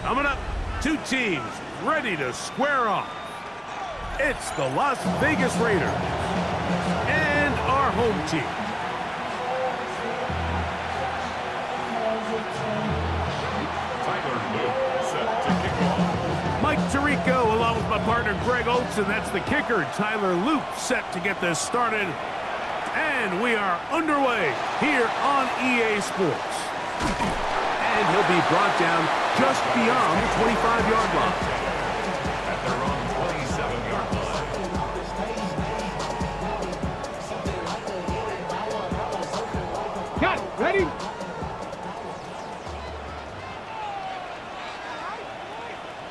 Coming up, two teams ready to square off. It's the Las Vegas Raiders and our home team. Tyler Luke set to kick off. Mike Tirico along with my partner Greg Oates, and that's the kicker, Tyler Luke, set to get this started. And we are underway here on EA Sports. And he'll be brought down just beyond the 25-yard line. At their own 27-yard line. Got it. Ready?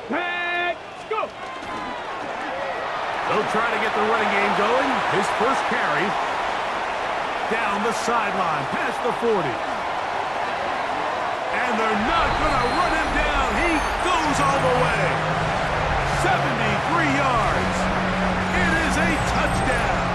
Let's go. They'll try to get the running game going. His first carry down the sideline, past the 40. And they're not going to run him down. He goes all the way. 73 yards. It is a touchdown.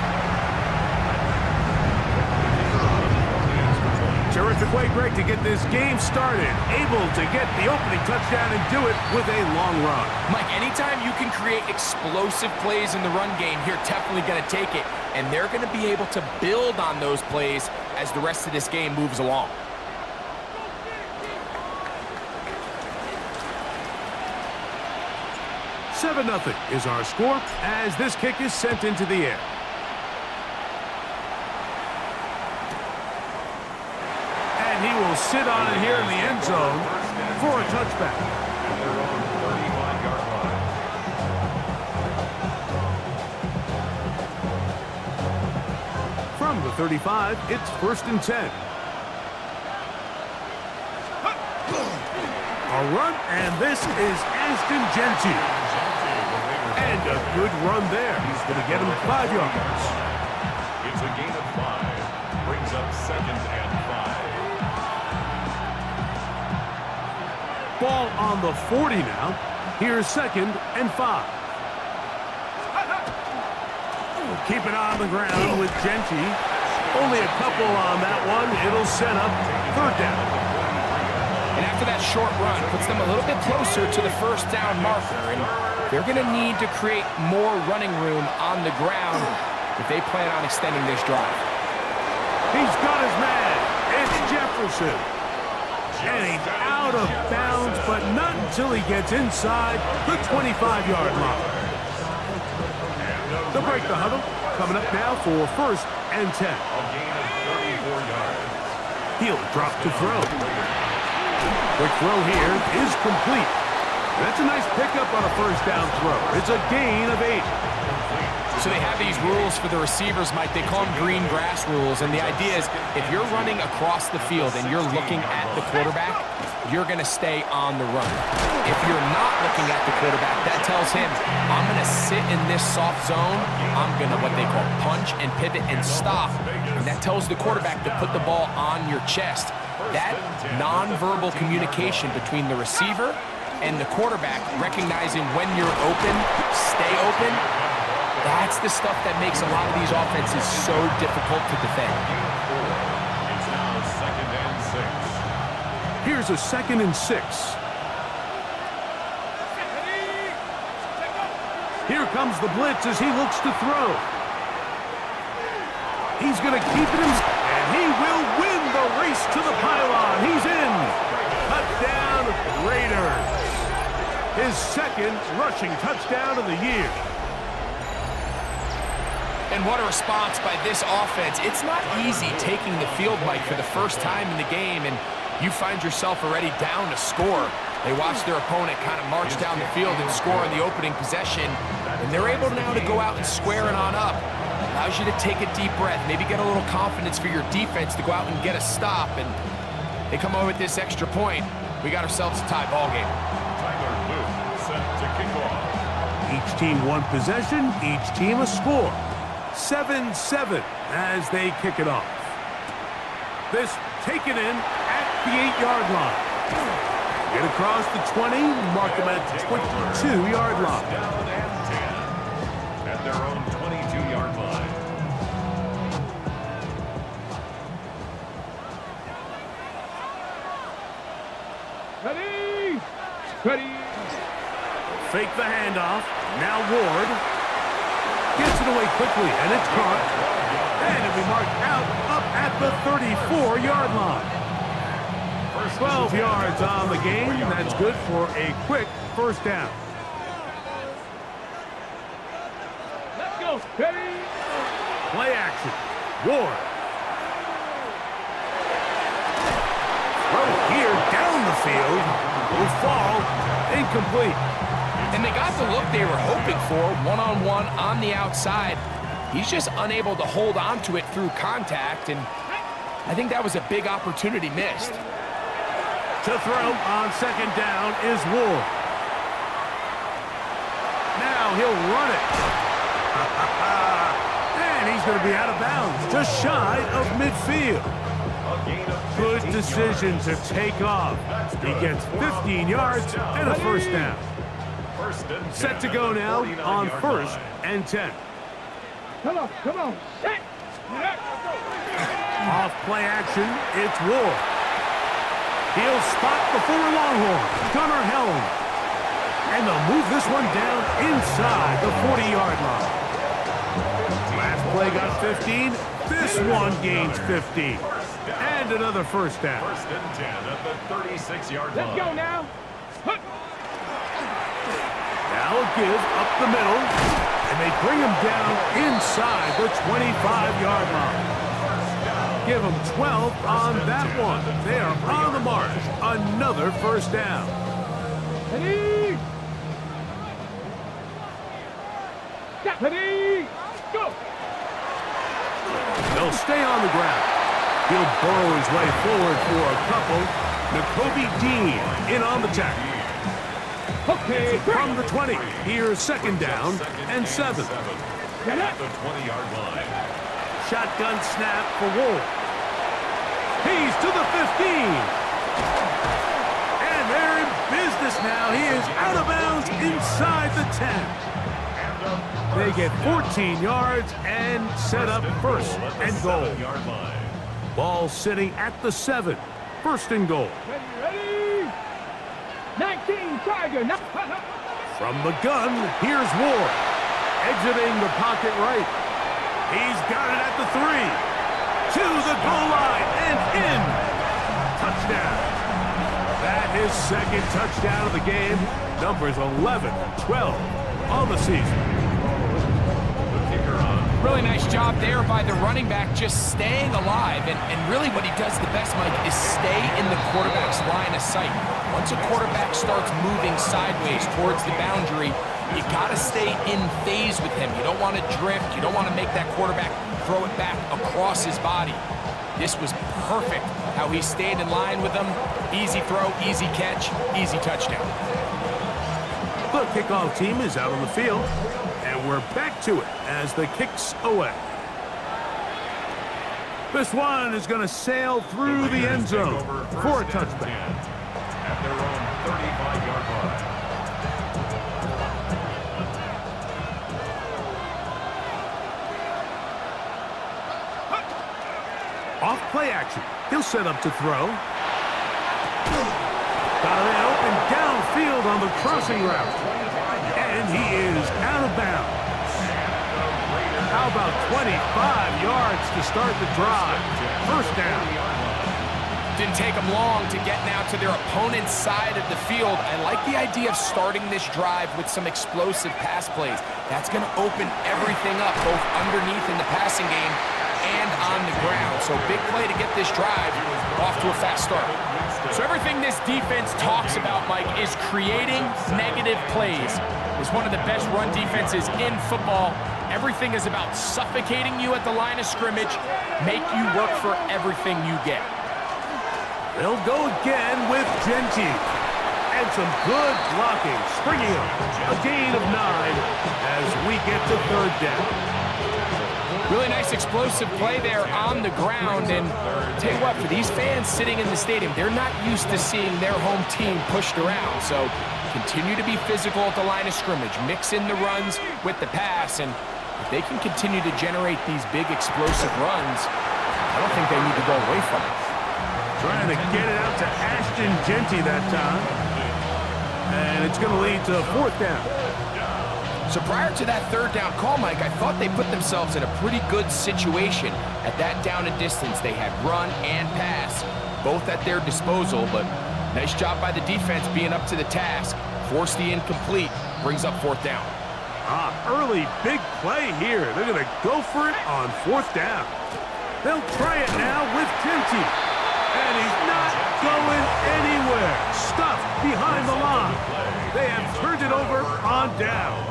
Terrific way, Greg, to get this game started. Able to get the opening touchdown and do it with a long run. Mike, anytime you can create explosive plays in the run game, you're definitely going to take it. And they're going to be able to build on those plays as the rest of this game moves along. Seven 0 is our score as this kick is sent into the air. And he will sit on it here in the end zone for a touchback. At their own 35-yard line. From the 35, it's 1st and 10. A run, and this is Ashton Jeanty. And a good run there. He's going to get him 5 yards. It's a gain of 5. Brings up 2nd and 5. Ball on the 40 now. Here's 2nd and 5. We'll keep it on the ground with Jeanty. Only a couple on that one. It'll set up 3rd down. And after that short run, puts them a little bit closer to the 1st down marker. And they're going to need to create more running room on the ground if they plan on extending this drive. He's got his man. It's Jefferson. And he's out of bounds, but not until he gets inside the 25-yard line. They'll break the huddle. Coming up now for 1st and 10. A gain of 34 yards. He'll drop to throw. Quick throw here is complete. That's a nice pickup on a 1st down throw. It's a gain of 8. So they have these rules for the receivers, Mike. They call them green grass rules. And the idea is if you're running across the field and you're looking at the quarterback, you're going to stay on the run. If you're not looking at the quarterback, that tells him, I'm going to sit in this soft zone. I'm going to what they call punch and pivot and stop. And that tells the quarterback to put the ball on your chest. That nonverbal communication between the receiver and the quarterback, recognizing when you're open, stay open, that's the stuff that makes a lot of these offenses so difficult to defend. It's now 2nd and 6. Here's a 2nd and 6. Here comes the blitz as he looks to throw. He's going to keep it in, and he will win the race to the pylon. He's in. Touchdown, Raiders. His 2nd rushing touchdown of the year. And what a response by this offense. It's not easy taking the field, Mike, for the first time in the game, and you find yourself already down to score. They watch their opponent kind of march down the field and score in the opening possession, and they're able now to go out and square it on up. Allows you to take a deep breath, maybe get a little confidence for your defense to go out and get a stop, and they come over with this extra point. We got ourselves a tie ball game. Tyler Luke set to kick off. Each team one possession, each team a score. 7-7 as they kick it off. This taken in at the 8-yard line. Get across the 20, mark them at the 22-yard line. Down and 10. At their own 22-yard line. Ready? Ready. Fake the handoff. Now Ward gets it away quickly, and it's caught. And it'll be marked out up at the 34-yard line. 12 yards on the game. That's good for a quick first down. Let's go. Ready. Play action. Ward. Throw here down the field. Will fall. Incomplete. And they got the look they were hoping for, one-on-one on the outside. He's just unable to hold on to it through contact, and I think that was a big opportunity missed. To throw on second down is Ward. Now he'll run it. And he's going to be out of bounds, just shy of midfield. Good decision to take off. He gets 15 yards and a first down. Set to go now on 1st and 10. Come on. Set. Off play action, it's Ward. He'll spot the former Longhorn, Gunnar Helm. And they'll move this one down inside the 40-yard line. Last play got 15. This one gains 15. And another first down. 1st and 10 at the 36-yard line. Let's go now. Now a give up the middle, and they bring him down inside the 25-yard line. Give him 12 on that one. They are on the march. Another first down. Ready. Ready. Go. They'll stay on the ground. He'll burrow his way forward for a couple. Nakobe Dean in on the tackle. Okay. From the 20, here's second down and 7. At the 20-yard line. Shotgun snap for Ward. He's to the 15. And they're in business now. He is out of bounds inside the 10. They get 14 yards and set up 1st and goal. Ball sitting at the 7. 1st and goal. Ready. 19 Tiger. From the gun, here's Ward. Exiting the pocket right. He's got it at the 3. To the goal line and in. Touchdown. That is second touchdown of the game. Numbers 11, 12 on the season. Really nice job there by the running back, just staying alive. And really what he does the best, Mike, is stay in the quarterback's line of sight. Once a quarterback starts moving sideways towards the boundary, you got to stay in phase with him. You don't want to drift. You don't want to make that quarterback throw it back across his body. This was perfect how he stayed in line with him. Easy throw, easy catch, easy touchdown. The kickoff team is out on the field, and we're back to it as the kick's away. This one is going to sail through the end zone for a touchback. At their own 35-yard line. Off play action. He'll set up to throw. Got a man open downfield on the crossing route. And he is out of bounds. How about 25 yards to start the drive? First down. Didn't take them long to get now to their opponent's side of the field. I like the idea of starting this drive with some explosive pass plays. That's going to open everything up, both underneath in the passing game and on the ground. So big play to get this drive off to a fast start. So everything this defense talks about, Mike, is creating negative plays. It's one of the best run defenses in football. Everything is about suffocating you at the line of scrimmage, make you work for everything you get. They'll go again with Genty. And some good blocking, springing up. A gain of 9 as we get to third down. Really nice explosive play there on the ground. And I'll tell you what, for these fans sitting in the stadium, they're not used to seeing their home team pushed around. So continue to be physical at the line of scrimmage. Mix in the runs with the pass. And if they can continue to generate these big explosive runs, I don't think they need to go away from it. Trying to get it out to Ashton Genty that time. it's going to lead to 4th down. So prior to that 3rd down call, Mike, I thought they put themselves in a pretty good situation. At that down and distance, they had run and pass, both at their disposal, but nice job by the defense being up to the task. Force the incomplete, brings up 4th down. Early big play here. They're going to go for it on 4th down. They'll try it now with Genty. And he's not going anywhere. Stuffed behind the line. They have turned it over on downs.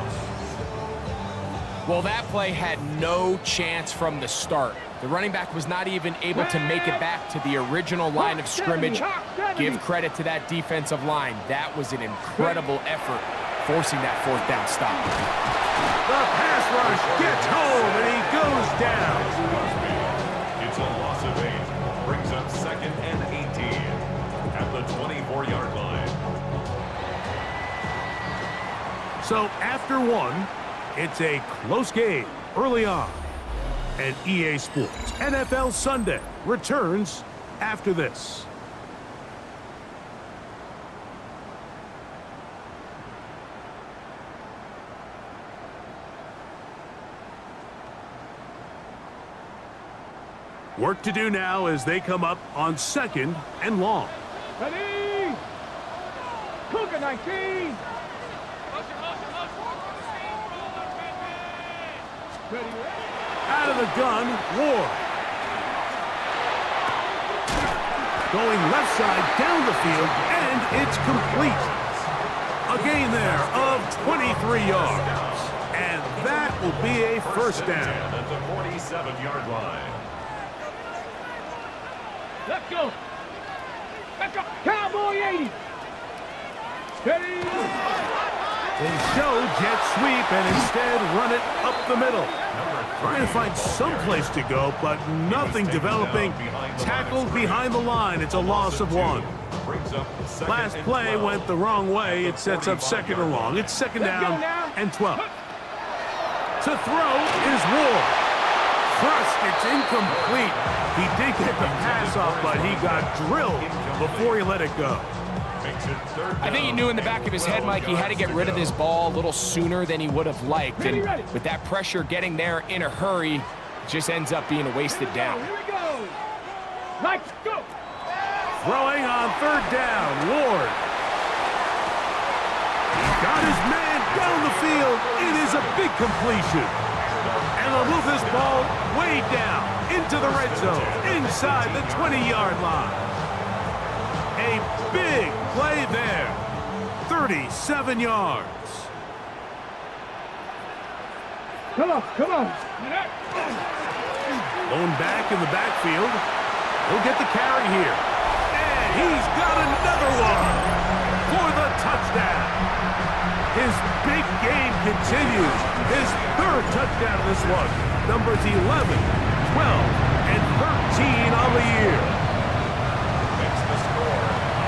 Well, that play had no chance from the start. The running back was not even able to make it back to the original line of scrimmage. Give credit to that defensive line. That was an incredible effort, forcing that 4th down stop. The pass rush gets home, and he goes down. It's a loss of 8. Brings up 2nd and 18 at the 24-yard line. So after 1, it's a close game early on. And EA Sports NFL Sunday returns after this. Work to do now as they come up on 2nd and long. Ready? Cougar 19. Ready? Out of the gun, Ward. Going left side down the field, and it's complete. A gain there of 23 yards. And that will be a 1st down. At the 47-yard line. Let's go. Let's go. Cowboy 80. Ready? They show jet sweep and instead run it up the middle. Trying to find some place to go, but nothing developing. Tackled behind the line. It's a loss of 1. Last play went the wrong way. It sets up 2nd and long. It's 2nd down and 12. To throw is Ward. Crushed. It's incomplete. He did get the pass off, but he got drilled before he let it go. I think he knew in the back of his head, Mike, he had to get rid of this ball a little sooner than he would have liked. And with that pressure getting there in a hurry, it just ends up being a wasted down. Here we go. Let's go. Throwing on 3rd down, Ward. He's got his man down the field. It is a big completion. And they'll move this ball way down into the red zone, inside the 20-yard line. A big play there. 37 yards. Come on, come on. Lone back in the backfield. He'll get the carry here. And he's got another one for the touchdown. His big game continues. His 3rd touchdown of this one. Numbers 11, 12, and 13 on the year.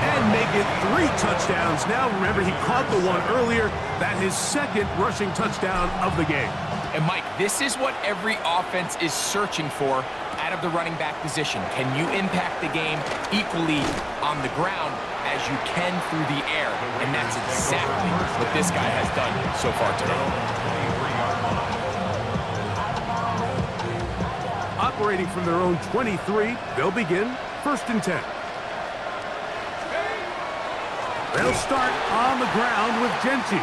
And make it 3 touchdowns now. Remember, he caught the one earlier. That his 2nd rushing touchdown of the game. And Mike, this is what every offense is searching for out of the running back position. Can you impact the game equally on the ground as you can through the air? And that's exactly what this guy has done so far today. Operating from their own 23, they'll begin 1st and 10. They'll start on the ground with Genty.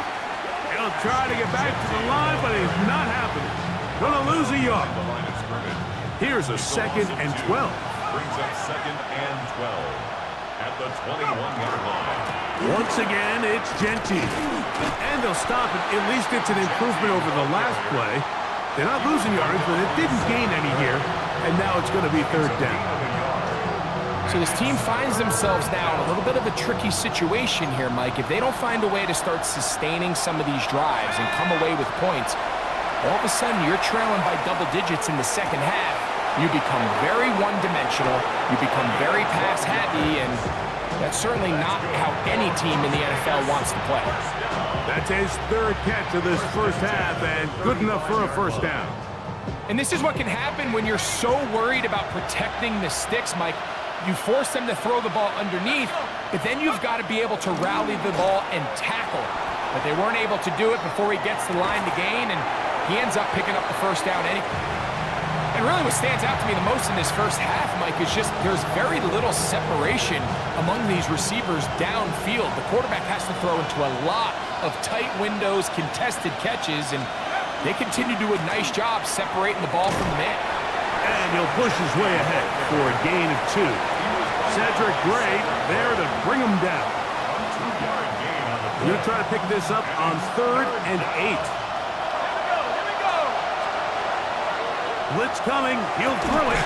He'll try to get back to the line, but it's not happening. Gonna lose a yard. Here's a 2nd and 12. Brings up 2nd and 12 at the 21-yard line. Once again, it's Genty. And they'll stop it. At least it's an improvement over the last play. They're not losing yards, but it didn't gain any here. And now it's going to be 3rd down. So this team finds themselves now in a little bit of a tricky situation here, Mike. If they don't find a way to start sustaining some of these drives and come away with points, all of a sudden you're trailing by double digits in the 2nd half. You become very one-dimensional. You become very pass-heavy, and that's certainly not how any team in the NFL wants to play. That's his 3rd catch of this 1st half, and good enough for a 1st down. And this is what can happen when you're so worried about protecting the sticks, Mike. You force them to throw the ball underneath, but then you've got to be able to rally the ball and tackle it. But they weren't able to do it before he gets the line to gain, and he ends up picking up the first down anyway. And really what stands out to me the most in this first half, Mike, is just there's very little separation among these receivers downfield. The quarterback has to throw into a lot of tight windows, contested catches, and they continue to do a nice job separating the ball from the man. And he'll push his way ahead for a gain of 2. Cedric Gray there to bring him down. He'll try to pick this up on 3rd and 8. Blitz coming. He'll throw it.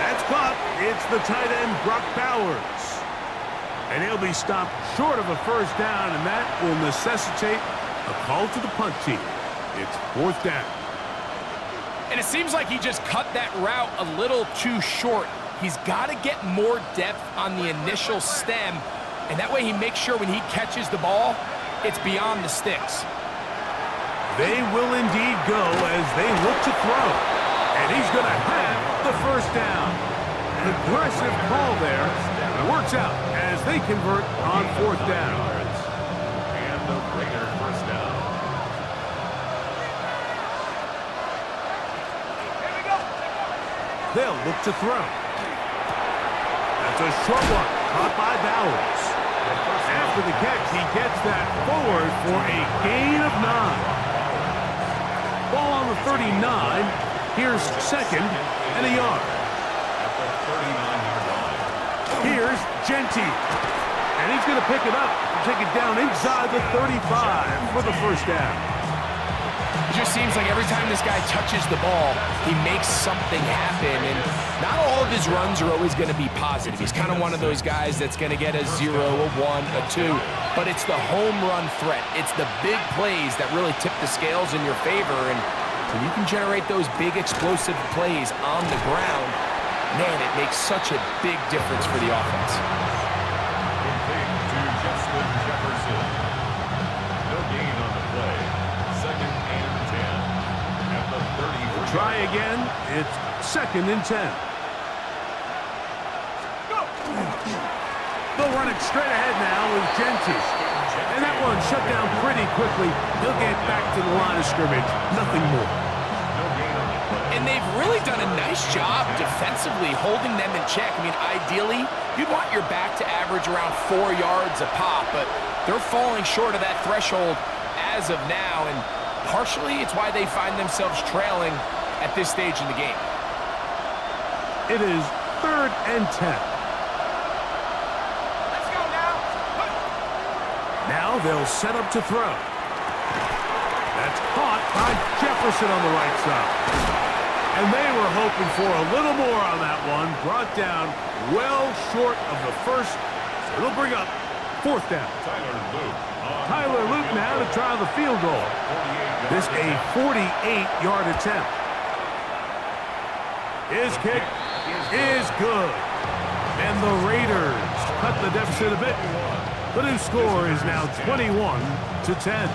That's caught. It's the tight end, Brock Bowers. And he'll be stopped short of a first down, and that will necessitate a call to the punt team. It's 4th down. And it seems like he just cut that route a little too short. He's got to get more depth on the initial stem, and that way he makes sure when he catches the ball, it's beyond the sticks. They will indeed go as they look to throw. And he's going to have the first down. An aggressive call there. It works out as they convert on 4th down. And the Raider first down. They'll look to throw. That's a short one, caught by Bowers. After the catch, he gets that forward for a gain of 9. Ball on the 39. Here's 2nd and a yard. At the 39-yard line. Here's Genty. And he's going to pick it up and take it down inside the 35 for the first down. It just seems like every time this guy touches the ball, he makes something happen. And not all of his runs are always going to be positive. He's kind of one of those guys that's going to get a 0, a 1, a 2. But it's the home run threat. It's the big plays that really tip the scales in your favor. And when you can generate those big explosive plays on the ground, man, it makes such a big difference for the offense. Complete to Justin Jefferson. No gain on the play. 2nd and 10. At the 30. Try again. It's 2nd and 10. Go! They'll run it straight ahead now with Genty. And that one shut down pretty quickly. He'll get back to the line of scrimmage. Nothing more. No gain on the play. And they've really done a nice job defensively holding them in check. I mean, ideally, you'd want your back to average around 4 yards a pop, but they're falling short of that threshold as of now, and partially it's why they find themselves trailing at this stage in the game. It is 3rd and 10. Now they'll set up to throw. That's caught by Jefferson on the right side. And they were hoping for a little more on that one. Brought down well short of the first. So it'll bring up 4th down. Tyler Luke now to try the field goal. This a 48-yard attempt. His kick is good. And the Raiders cut the deficit a bit. The new score is now 21-10.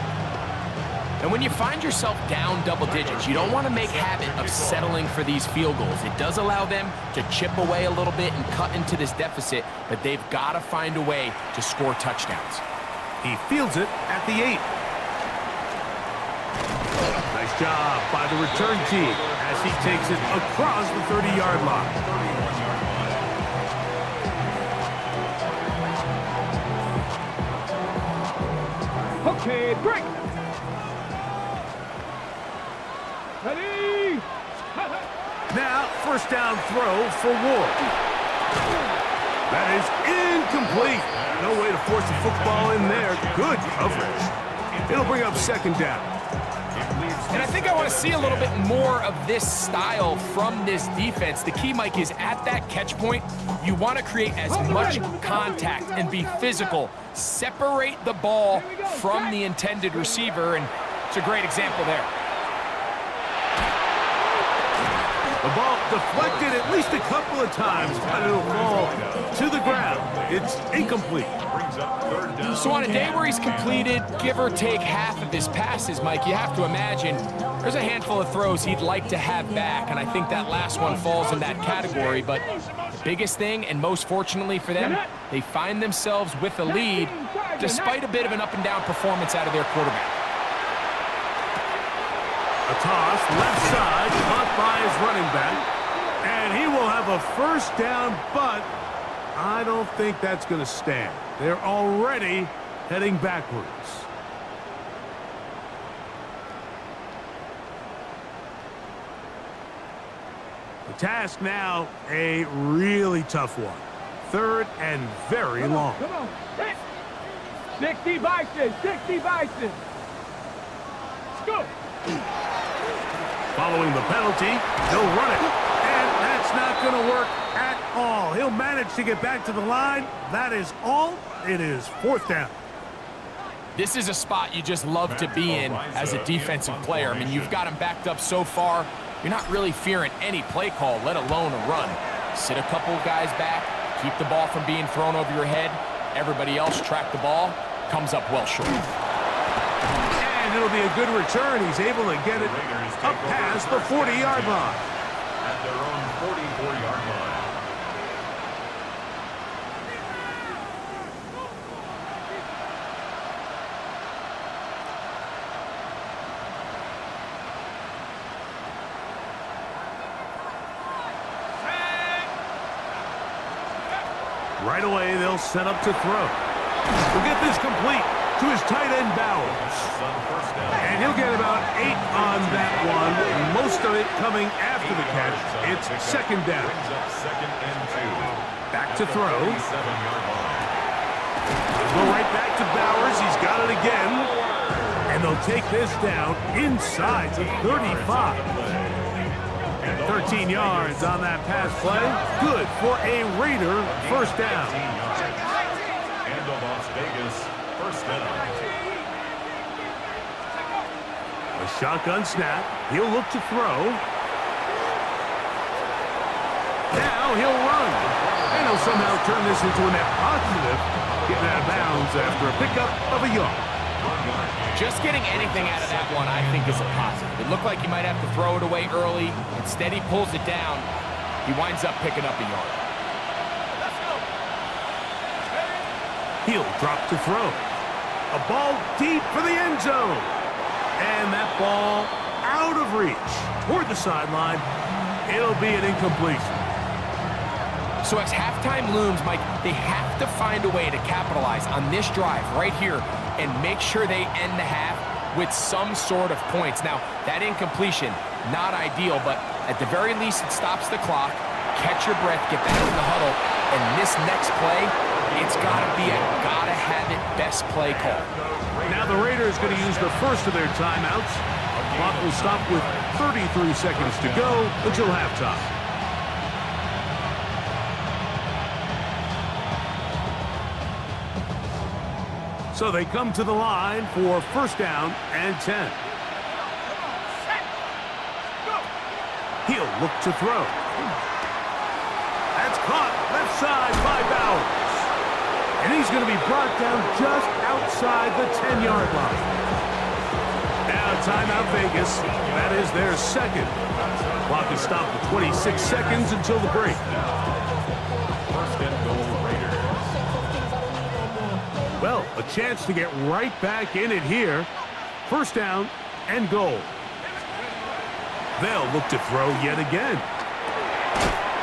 And when you find yourself down double digits, you don't want to make habit of settling for these field goals. It does allow them to chip away a little bit and cut into this deficit, but they've got to find a way to score touchdowns. He fields it at the 8. Nice job by the return team as he takes it across the 30-yard line. Okay, break. Ready. Now, first down throw for Ward. That is incomplete. No way to force the football in there. Good coverage. It'll bring up 2nd down. And I think I want to see a little bit more of this style from this defense. The key, Mike, is at that catch point, you want to create as much contact and be physical. Separate the ball from the intended receiver, and it's a great example there. The ball deflected at least a couple of times, but it'll fall to the ground. It's incomplete. So on a day where he's completed, give or take half of his passes, Mike, you have to imagine there's a handful of throws he'd like to have back, and I think that last one falls in that category, but biggest thing, and most fortunately for them, they find themselves with a lead despite a bit of an up-and-down performance out of their quarterback. A toss, left side, caught by his running back. And he will have a first down, but I don't think that's going to stand. They're already heading backwards. The task now, a really tough one. 3rd and very long. Come on. 60 Bison, 60 Bison. Let's go. Following the penalty, he'll run it. And that's not going to work at all. He'll manage to get back to the line. That is all. It is 4th down. This is a spot you just love to be in as a defensive player. I mean, you've got him backed up so far. You're not really fearing any play call, let alone a run. Sit a couple guys back, keep the ball from being thrown over your head. Everybody else track the ball, comes up well short. And it'll be a good return. He's able to get it up past the 40-yard line. At their own 44-yard line. Right away, they'll set up to throw. We'll get this complete to his tight end, Bowers. And he'll get about 8 on that one, most of it coming after the catch. It's 2nd down. Back to throw. Go right back to Bowers. He's got it again. And they'll take this down inside the 35. 13 yards on that pass play. Good for a Raider first down. And the Las Vegas first down. A shotgun snap. He'll look to throw. Now he'll run. And he'll somehow turn this into a net positive, getting out of bounds after a pickup of a yard. Just getting anything out of that one, I think, is a positive. It looked like he might have to throw it away early. Instead, he pulls it down. He winds up picking up a yard. He'll drop to throw. A ball deep for the end zone. And that ball out of reach toward the sideline. It'll be an incompletion. So as halftime looms, Mike, they have to find a way to capitalize on this drive right here and make sure they end the half with some sort of points. Now, that incompletion, not ideal, but at the very least, it stops the clock. Catch your breath, get back in the huddle, and this next play, it's got to be a gotta-have-it best play call. Now the Raiders going to use the first of their timeouts. Clock will stop with 33 seconds to go until halftime. So they come to the line for first down and 10. He'll look to throw. That's caught left side by Bowers. And he's going to be brought down just outside the 10-yard line. Now timeout Vegas. That is their second. Clock is stopped with 26 seconds until the break. First and goal, Raiders. Well, a chance to get right back in it here. First down and goal. They'll look to throw yet again.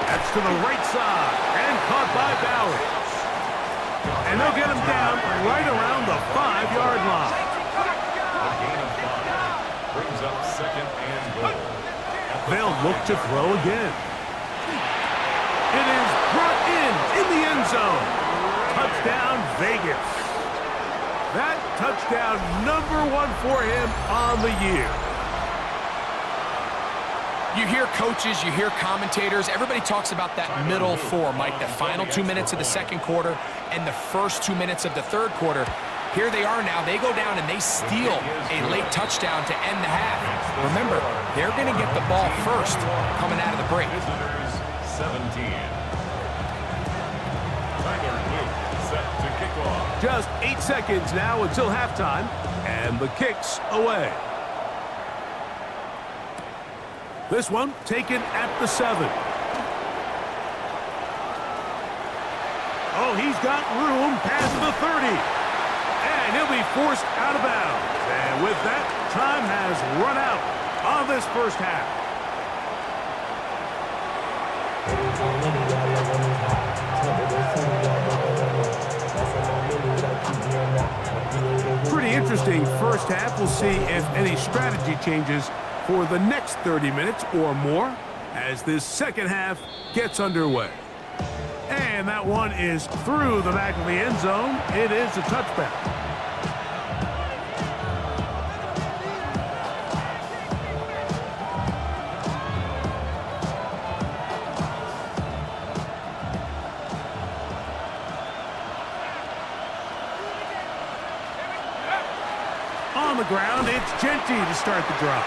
That's to the right side and caught by Bowers. And they'll get him down right around the 5-yard line. A gain of 5 brings up second and goal. They'll look to throw again. It is brought in the end zone. Touchdown, Vegas. That touchdown, #1 for him on the year. You hear coaches, you hear commentators, everybody talks about that middle four, Mike, the final 2 minutes of the second quarter and the first 2 minutes of the third quarter. Here they are now. They go down and they steal a late touchdown to end the half. Remember, they're going to get the ball first coming out of the break. Visitors 17. Tyler Luke set to kick off. Just 8 seconds now until halftime, and the kick's away. This one taken at the 7. Oh, he's got room past the 30. And he'll be forced out of bounds. And with that, time has run out on this first half. Pretty interesting first half. We'll see if any strategy changes for the next 30 minutes or more as this second half gets underway. And that one is through the back of the end zone. It is a touchback. On the ground, it's Jeanty to start the drive.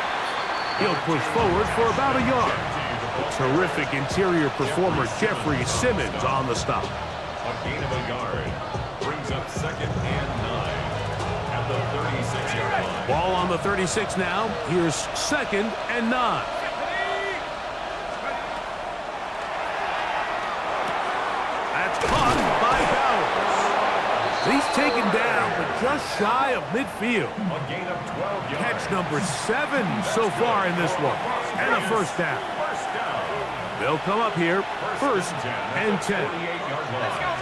He'll push forward for about a yard. A terrific interior performer, Jeffrey Simmons, on the stop. A gain of a yard. Brings up 2nd and 9 at the 36-yard line. Ball on the 36 now. Here's 2nd and 9. That's caught by Bowers. He's taken down, but just shy of midfield. A gain of 12 yards. Catch number 7 so far in this one. And a first down. First down. They'll come up here, 1st and 10. 48-yard line.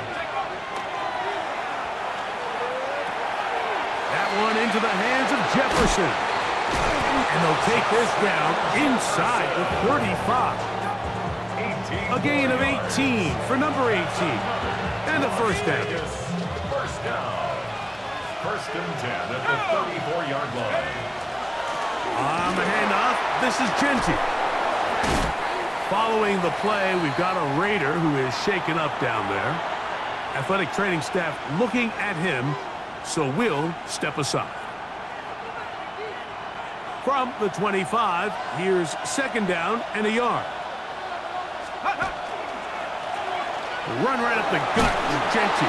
That one into the hands of Jefferson. And they'll take this down inside the 35. A gain of 18 for number 18. And a first down. First down. 1st and 10 at the 34-yard line. On the handoff, this is Jeanty. Following the play, we've got a Raider who is shaken up down there. Athletic training staff looking at him, so we'll step aside. From the 25, here's 2nd down and a yard. Run right up the gut with Jeanty.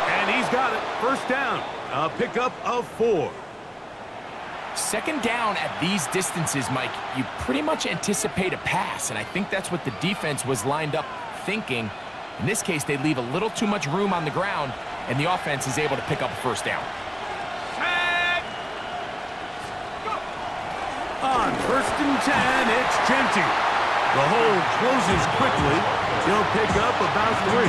And he's got it. First down. A pickup of 4. 2nd down at these distances, Mike, you pretty much anticipate a pass, and I think that's what the defense was lined up thinking. In this case, they leave a little too much room on the ground, and the offense is able to pick up a first down. On 1st and 10, it's Jeanty. The hole closes quickly. He'll pick up about 3.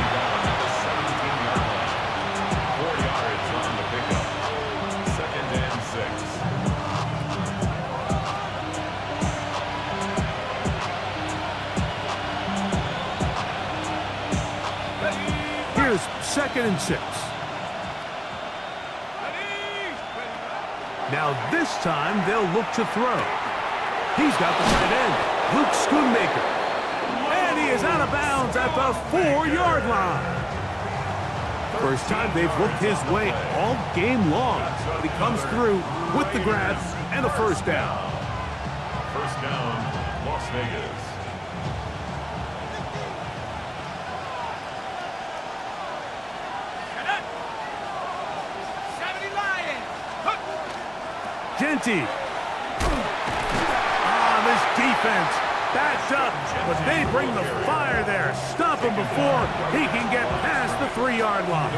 4 yards on the pickup. 2nd and 6. Here's 2nd and 6. Now this time they'll look to throw. He's got the tight end, Luke Schoonmaker. And he is out of bounds at the 4-yard line. First time they've looked his way all game long. But he comes through with the grab and a first down. First down, Las Vegas. Jeanty. This defense backs up, but they bring the fire there. Stop him before he can get past the 3-yard line.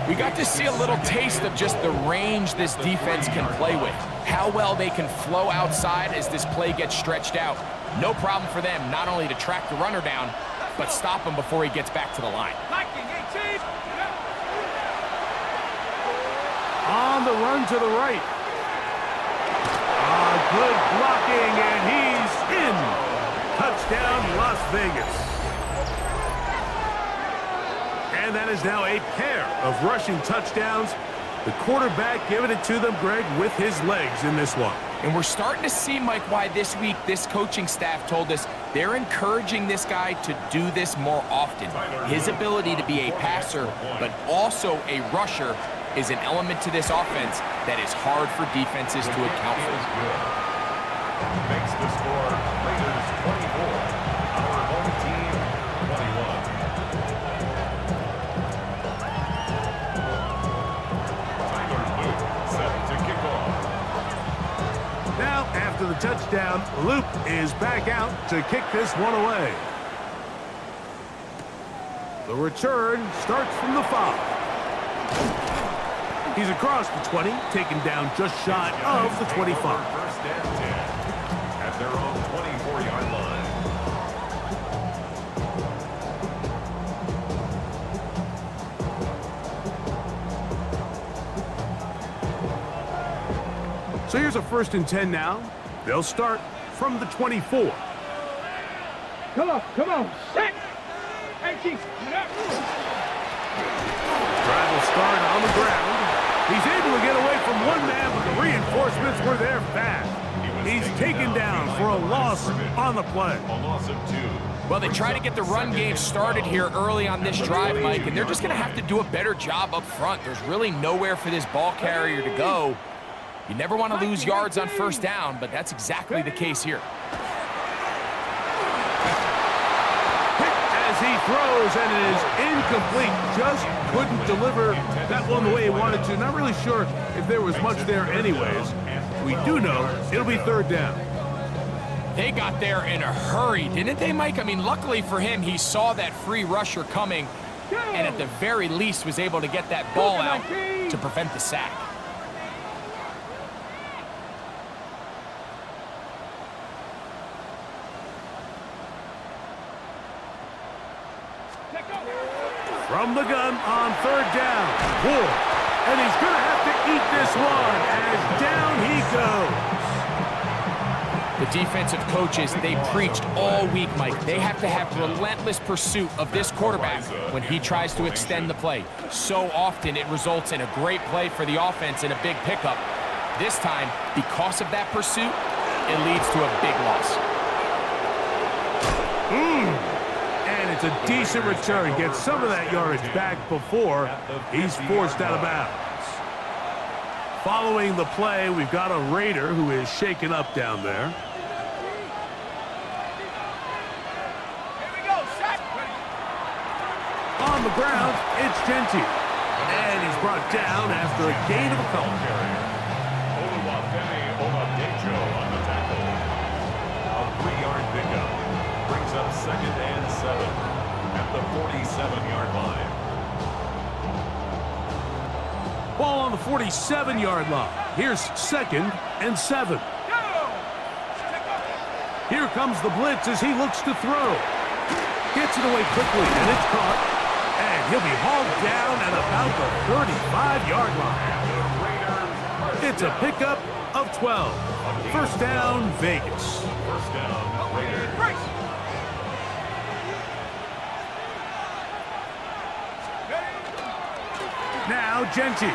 We got to see a little taste of just the range this defense can play with. How well they can flow outside as this play gets stretched out. No problem for them not only to track the runner down, but stop him before he gets back to the line. On the run to the right. Good blocking, and he's in. Touchdown, Las Vegas. And that is now a pair of rushing touchdowns. The quarterback giving it to them, Greg, with his legs in this one. And we're starting to see, Mike, why this week this coaching staff told us they're encouraging this guy to do this more often. His ability to be a passer, but also a rusher, is an element to this offense that is hard for defenses to account for. Makes the score Raiders 24, our home team 21. Tyler Luke set to kick off. Now, after the touchdown, Luke is back out to kick this one away. The return starts from the 5. He's across the 20, taken down just shy of the 25. First and 10 at their own 24-yard line. So here's a 1st and 10 now. They'll start from the 24. Come on, set! Hey, Chief, get up! Drive will start on the ground. He's able to get away from one man, but the reinforcements were there fast. He's taken down for a loss on the play. A loss of 2. Well, they try to get the run game started here early on this drive, Mike, and they're just going to have to do a better job up front. There's really nowhere for this ball carrier to go. You never want to lose yards on 1st down, but that's exactly the case here. As he throws, and it is incomplete. Just couldn't deliver that one the way he wanted to. Not really sure if there was much there anyways. We do know it'll be 3rd down. They got there in a hurry, didn't they, Mike? I mean, luckily for him, he saw that free rusher coming, and at the very least was able to get that ball out to prevent the sack. From the gun on 3rd down. Ward. And he's going to have to eat this one as down he goes. The defensive coaches, they preached all week, Mike. They have to have relentless pursuit of this quarterback when he tries to extend the play. So often it results in a great play for the offense and a big pickup. This time, because of that pursuit, it leads to a big loss. And it's a decent return. Gets some of that yardage back before he's forced out of bounds. Following the play, we've got a Raider who is shaken up down there. Here we go, set! On the ground, it's Genty. And he's brought down after a gain of a couple. Oluwafemi Oladejo on the tackle. A 3-yard pickup. Brings up 2nd and 7 at the 47-yard line. Ball on the 47-yard line. Here's 2nd and 7. Here comes the blitz as he looks to throw. Gets it away quickly, and it's caught. And he'll be hauled down at about the 35-yard line. It's a pickup of 12. 1st down, Vegas. 1st down, Raiders. Now Genty.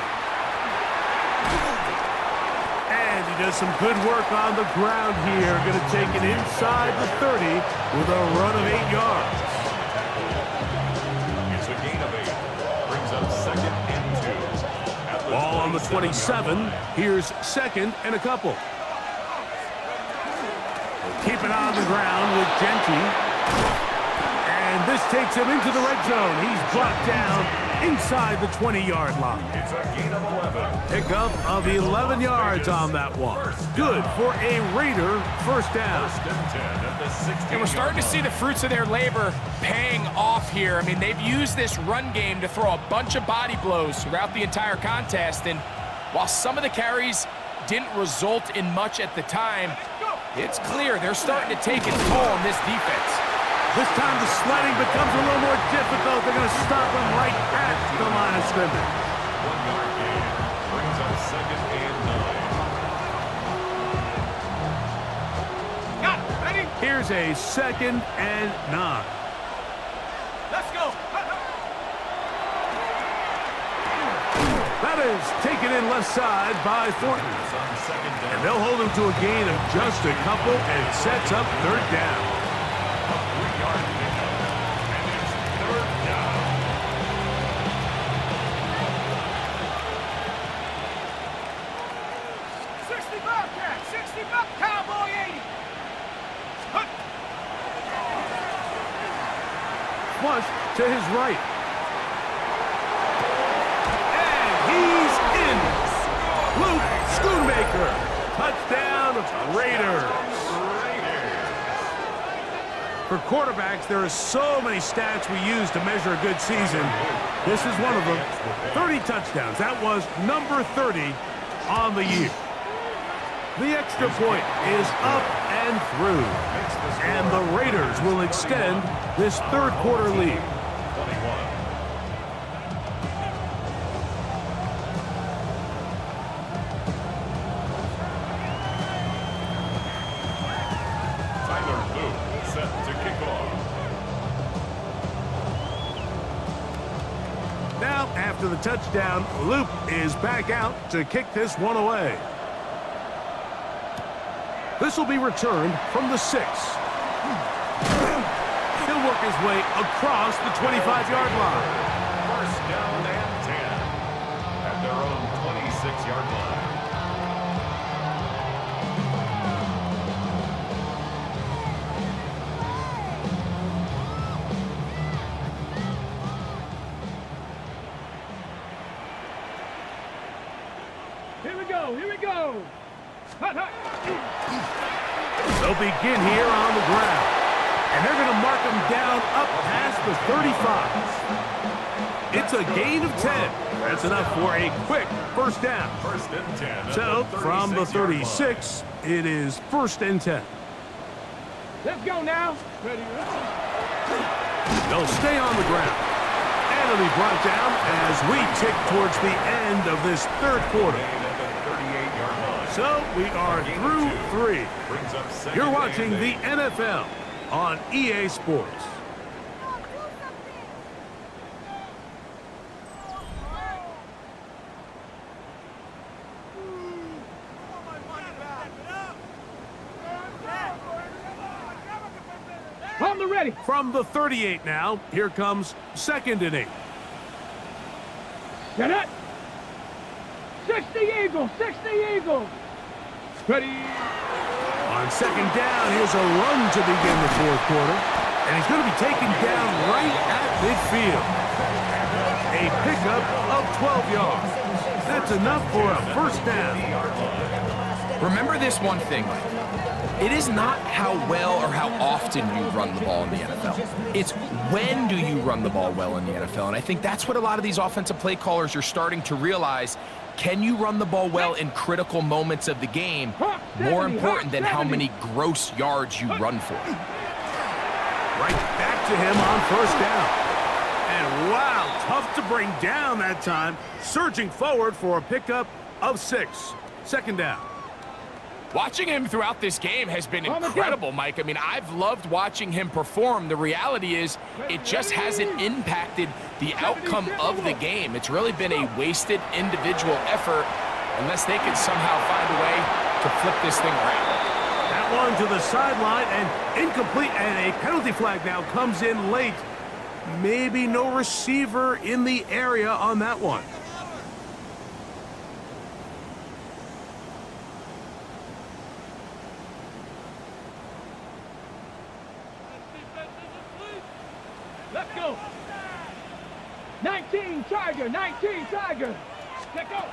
And he does some good work on the ground here. Going to take it inside the 30 with a run of 8 yards. It's a gain of 8. Brings up 2nd and 2. Ball on the 27. Here's 2nd and a couple. Keep it on the ground with Genty. And this takes him into the red zone. He's brought down inside the 20-yard line. It's a gain of 11. Pickup of 11 yards on that one. Good for a Raider 1st down. 1st and 10 at the 16. And we're starting to see the fruits of their labor paying off here. I mean, they've used this run game to throw a bunch of body blows throughout the entire contest. And while some of the carries didn't result in much at the time, it's clear they're starting to take its toll on this defense. This time the sledding becomes a little more difficult. They're going to stop him right at the line of scrimmage. 1-yard gain. Brings up 2nd and 9. Got it, ready? Here's a 2nd and 9. Let's go! That is taken in left side by Thornton. On 2nd down. And they'll hold him to a gain of just a couple and sets up 3rd down. A 3-yard pickup. And it's 3rd down. Cowboy 80! Flush to his right. And he's in. Luke Schoonmaker. Touchdown, Raiders. For quarterbacks, there are so many stats we use to measure a good season. This is one of them. 30 touchdowns. That was number 30 on the year. The extra point is up and through. And the Raiders will extend this third quarter lead. 21. Now, after the touchdown, Luke is back out to kick this one away. This will be returned from the 6. He'll work his way across the 25-yard line. First down and 10 at their own 26-yard line. Here we go. Hot, hot. They'll begin here on the ground. And they're going to mark him down up past the 35. It's a gain of 10. That's enough for a quick first down. First and 10. So, from the 36, it is first and 10. Let's go now. Ready. They'll stay on the ground. And it'll be brought down as we tick towards the end of this third quarter. So, we are through 3. You're watching the NFL on EA Sports. On the ready. From the 38 now, here comes second and 8. Get it. 60 Eagles. 60 Eagles. Ready. On second down, here's a run to begin the fourth quarter. And he's going to be taken down right at midfield. A pickup of 12 yards. That's enough for a first down. Remember this one thing, Mike. It is not how well or how often you run the ball in the NFL. It's when do you run the ball well in the NFL. And I think that's what a lot of these offensive play callers are starting to realize. Can you run the ball well in critical moments of the game? More important than how many gross yards you run for. Right back to him on first down. And wow, tough to bring down that time. Surging forward for a pickup of 6. Second down. Watching him throughout this game has been incredible, Mike. I mean, I've loved watching him perform. The reality is it just hasn't impacted the outcome of the game. It's really been a wasted individual effort unless they can somehow find a way to flip this thing around. That one to the sideline and incomplete, and a penalty flag now comes in late. Maybe no receiver in the area on that one. Let's go. 19 Tiger. 19 Tiger. Let's go.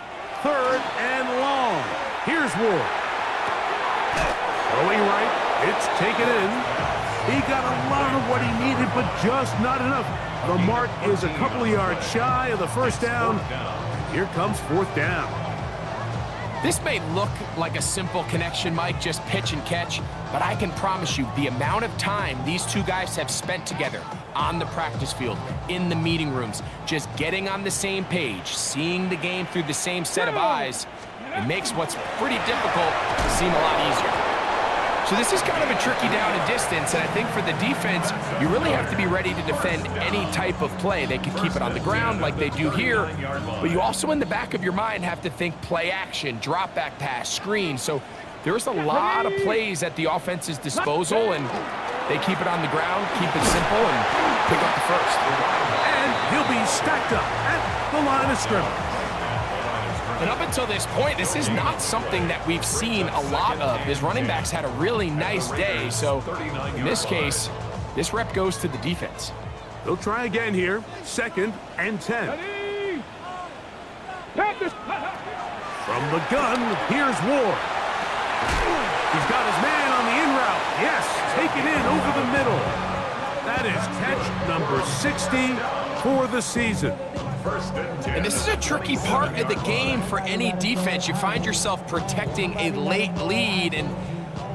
Third and long. Here's Ward. Throwing right. It's taken in. He got a lot of what he needed, but just not enough. The mark is a couple of yards shy of the first down. Here comes fourth down. This may look like a simple connection, Mike, just pitch and catch, but I can promise you the amount of time these two guys have spent together on the practice field, in the meeting rooms, just getting on the same page, seeing the game through the same set of eyes, it makes what's pretty difficult seem a lot easier. So this is kind of a tricky down and distance, and I think for the defense, you really have to be ready to defend any type of play. They could keep it on the ground like they do here, but you also in the back of your mind have to think play action, drop back pass, screen. So there's a lot of plays at the offense's disposal, and they keep it on the ground, keep it simple, and pick up the first. And he'll be stacked up at the line of scrimmage. And up until this point, this is not something that we've seen a lot of. His running backs had a really nice day, so in this case, this rep goes to the defense. They'll try again here. Second and 10. Panthers. From the gun, here's Ward. He's got his man on the in route. Yes, taken in over the middle. That is catch number 60 for the season. First and 10. And this is a tricky part of the game for any defense. You find yourself protecting a late lead, and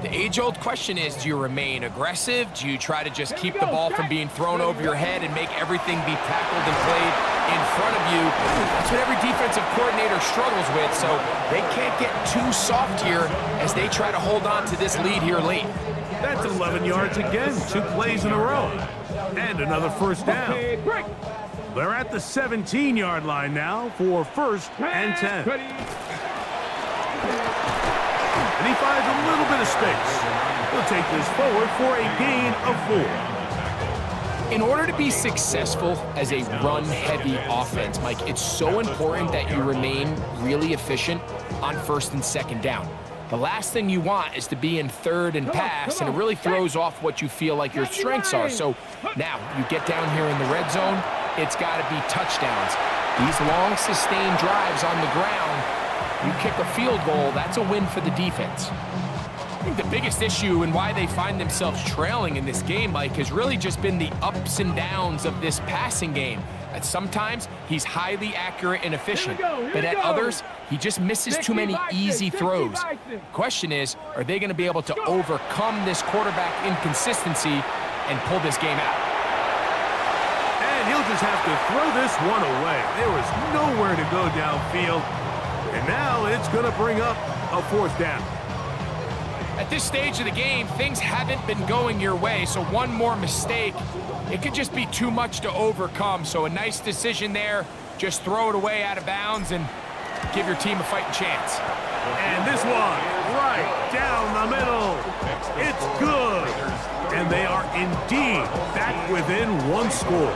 the age-old question is, do you remain aggressive? Do you try to just keep the ball from being thrown over your head and make everything be tackled and played in front of you? That's what every defensive coordinator struggles with, so they can't get too soft here as they try to hold on to this lead here late. That's 11 yards again, 2 plays in a row. And another first down. Okay, break. They're at the 17-yard line now for first and 10. Ready. And he finds a little bit of space. He'll take this forward for a gain of 4. In order to be successful as a run-heavy offense, Mike, it's so important that you remain really efficient on first and second down. The last thing you want is to be in third and pass, and it really throws off what you feel like your strengths are. So now you get down here in the red zone, it's got to be touchdowns. These long, sustained drives on the ground, you kick a field goal, that's a win for the defense. I think the biggest issue and why they find themselves trailing in this game, Mike, has really just been the ups and downs of this passing game. At sometimes, he's highly accurate and efficient, but at others, he just misses too many easy throws. Question is, are they going to be able to overcome this quarterback inconsistency and pull this game out? And he'll just have to throw this one away. There was nowhere to go downfield. And now it's going to bring up a fourth down. At this stage of the game, things haven't been going your way, so one more mistake, it could just be too much to overcome. So a nice decision there, just throw it away out of bounds and give your team a fighting chance. And this one, right down the middle. It's good. And they are indeed back within 1 score.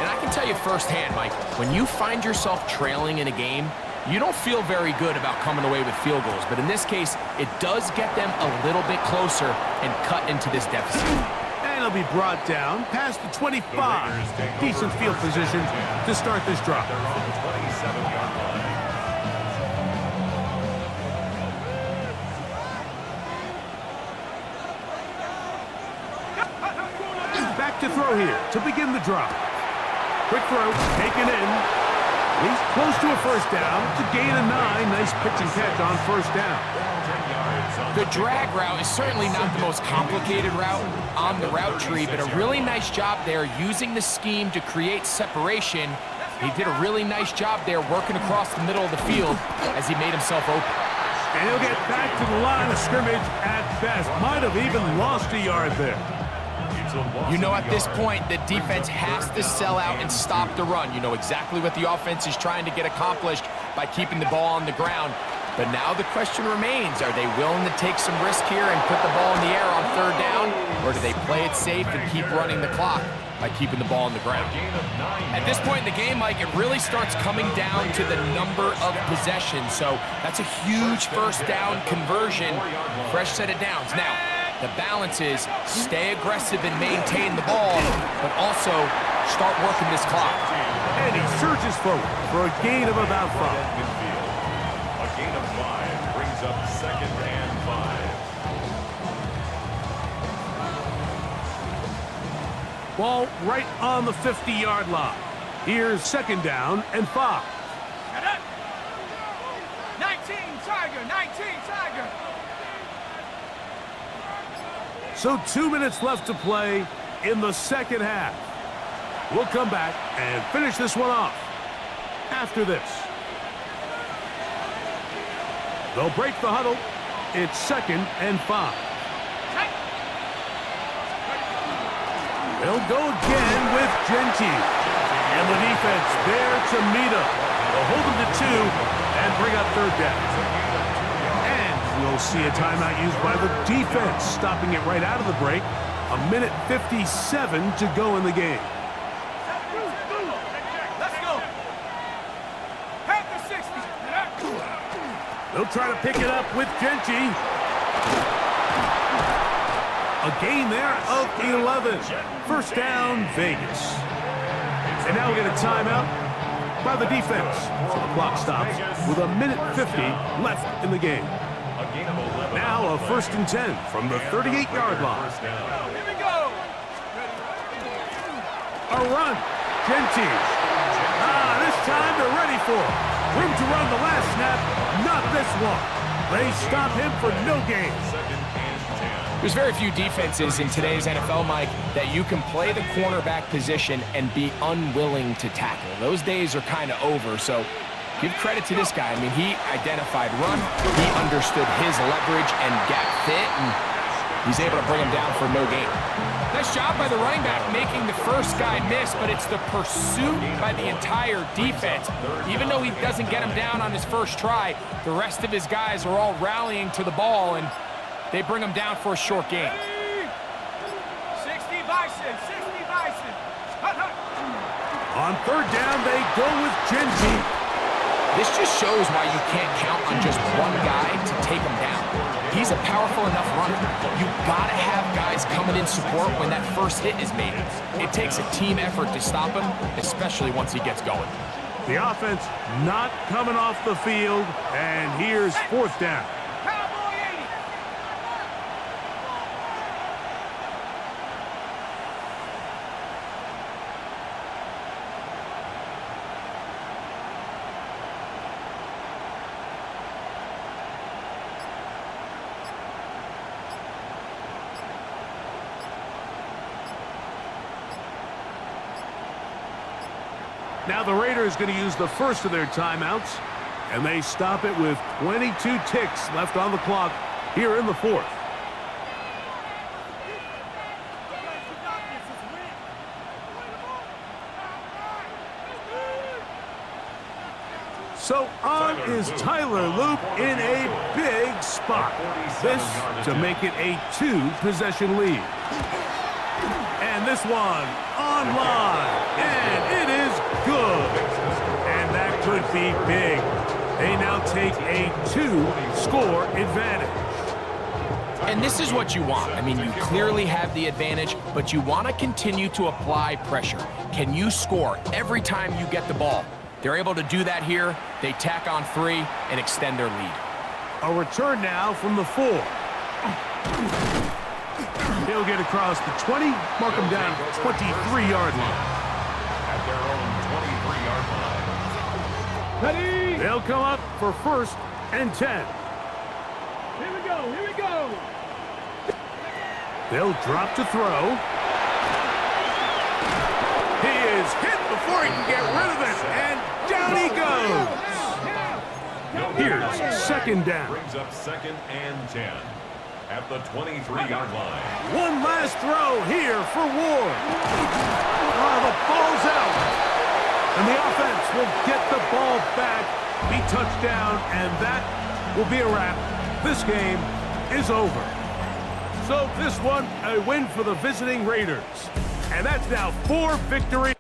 And I can tell you firsthand, Mike, when you find yourself trailing in a game, you don't feel very good about coming away with field goals. But in this case, it does get them a little bit closer and cut into this deficit. And it'll be brought down past the 25. Decent field position to start this drive. They're on the 27-yard line. Back to throw here to begin the drive. Quick throw, taken in. He's close to a first down to gain a 9. Nice pitch and catch on first down. The drag route is certainly not the most complicated route on the route tree, but a really nice job there using the scheme to create separation. He did a really nice job there working across the middle of the field as he made himself open. And he'll get back to the line of scrimmage at best. Might have even lost a yard there. You know, at this point, the defense has to sell out and stop the run. You know exactly what the offense is trying to get accomplished by keeping the ball on the ground. But now the question remains, are they willing to take some risk here and put the ball in the air on third down? Or do they play it safe and keep running the clock by keeping the ball on the ground? At this point in the game, Mike, it really starts coming down to the number of possessions. So that's a huge first down conversion, fresh set of downs. Now, the balance is stay aggressive and maintain the ball, but also start working this clock. And he surges forward for a gain of about 5. A gain of 5 brings up second and 5. Ball right on the 50-yard line. Here's second down and 5. 19, Tiger, 19, Tiger. So 2 minutes left to play in the second half. We'll come back and finish this one off after this. They'll break the huddle. It's second and 5. They'll go again with Gentile. And the defense there to meet him. They'll hold him to 2 and bring up third down. We'll see a timeout used by the defense, stopping it right out of the break. 1:57 to go in the game. Let's go. Panther 60. They'll try to pick it up with Genchi. A gain there of 11. First down, Vegas. And now we get a timeout by the defense. So the clock stops with 1:50 left in the game. A gain of 11. Now a 1st and 10 from the 38-yard line. First down. Here we go. A run. Gentile. This time they're ready for it. Room to run the last snap. Not this one. They stop him for no gain. Second and 10. There's very few defenses in today's NFL, Mike, that you can play the cornerback position and be unwilling to tackle. Those days are kind of over, so give credit to this guy. I mean, he identified run, he understood his leverage and gap fit, and he's able to bring him down for no gain. Nice job by the running back making the first guy miss, but it's the pursuit by the entire defense. Even though he doesn't get him down on his first try, the rest of his guys are all rallying to the ball, and they bring him down for a short gain. 60 Bison, 60 Bison. Hut, hut. On 3rd down, they go with Gentile. This just shows why you can't count on just one guy to take him down. He's a powerful enough runner. You gotta have guys coming in support when that first hit is made. It takes a team effort to stop him, especially once he gets going. The offense not coming off the field, and here's 4th down. Cowboy 80. Now the Raiders going to use the first of their timeouts, and they stop it with 22 ticks left on the clock here in the 4th. So on is Tyler Loop in a big spot. This to make it a 2-possession lead. And this one online, and it is good. And that could be big. They now take a 2-score advantage. And this is what you want. I mean, you clearly have the advantage, but you want to continue to apply pressure. Can you score every time you get the ball? They're able to do that here. They tack on 3 and extend their lead. A return now from the 4. He'll get across the 20, mark him down at the 23-yard line. At their own 23-yard line. Ready. They'll come up for 1st and 10. Here we go. Here we go. They'll drop to throw. He is hit before he can get rid of it, and down he goes. Here's 2nd down. Brings up 2nd and 10. At the 23-yard line. One last throw here for Ward. Oh, the ball's out. And the offense will get the ball back, be touchdown, and that will be a wrap. This game is over. So this one, a win for the visiting Raiders. And that's now 4 victories.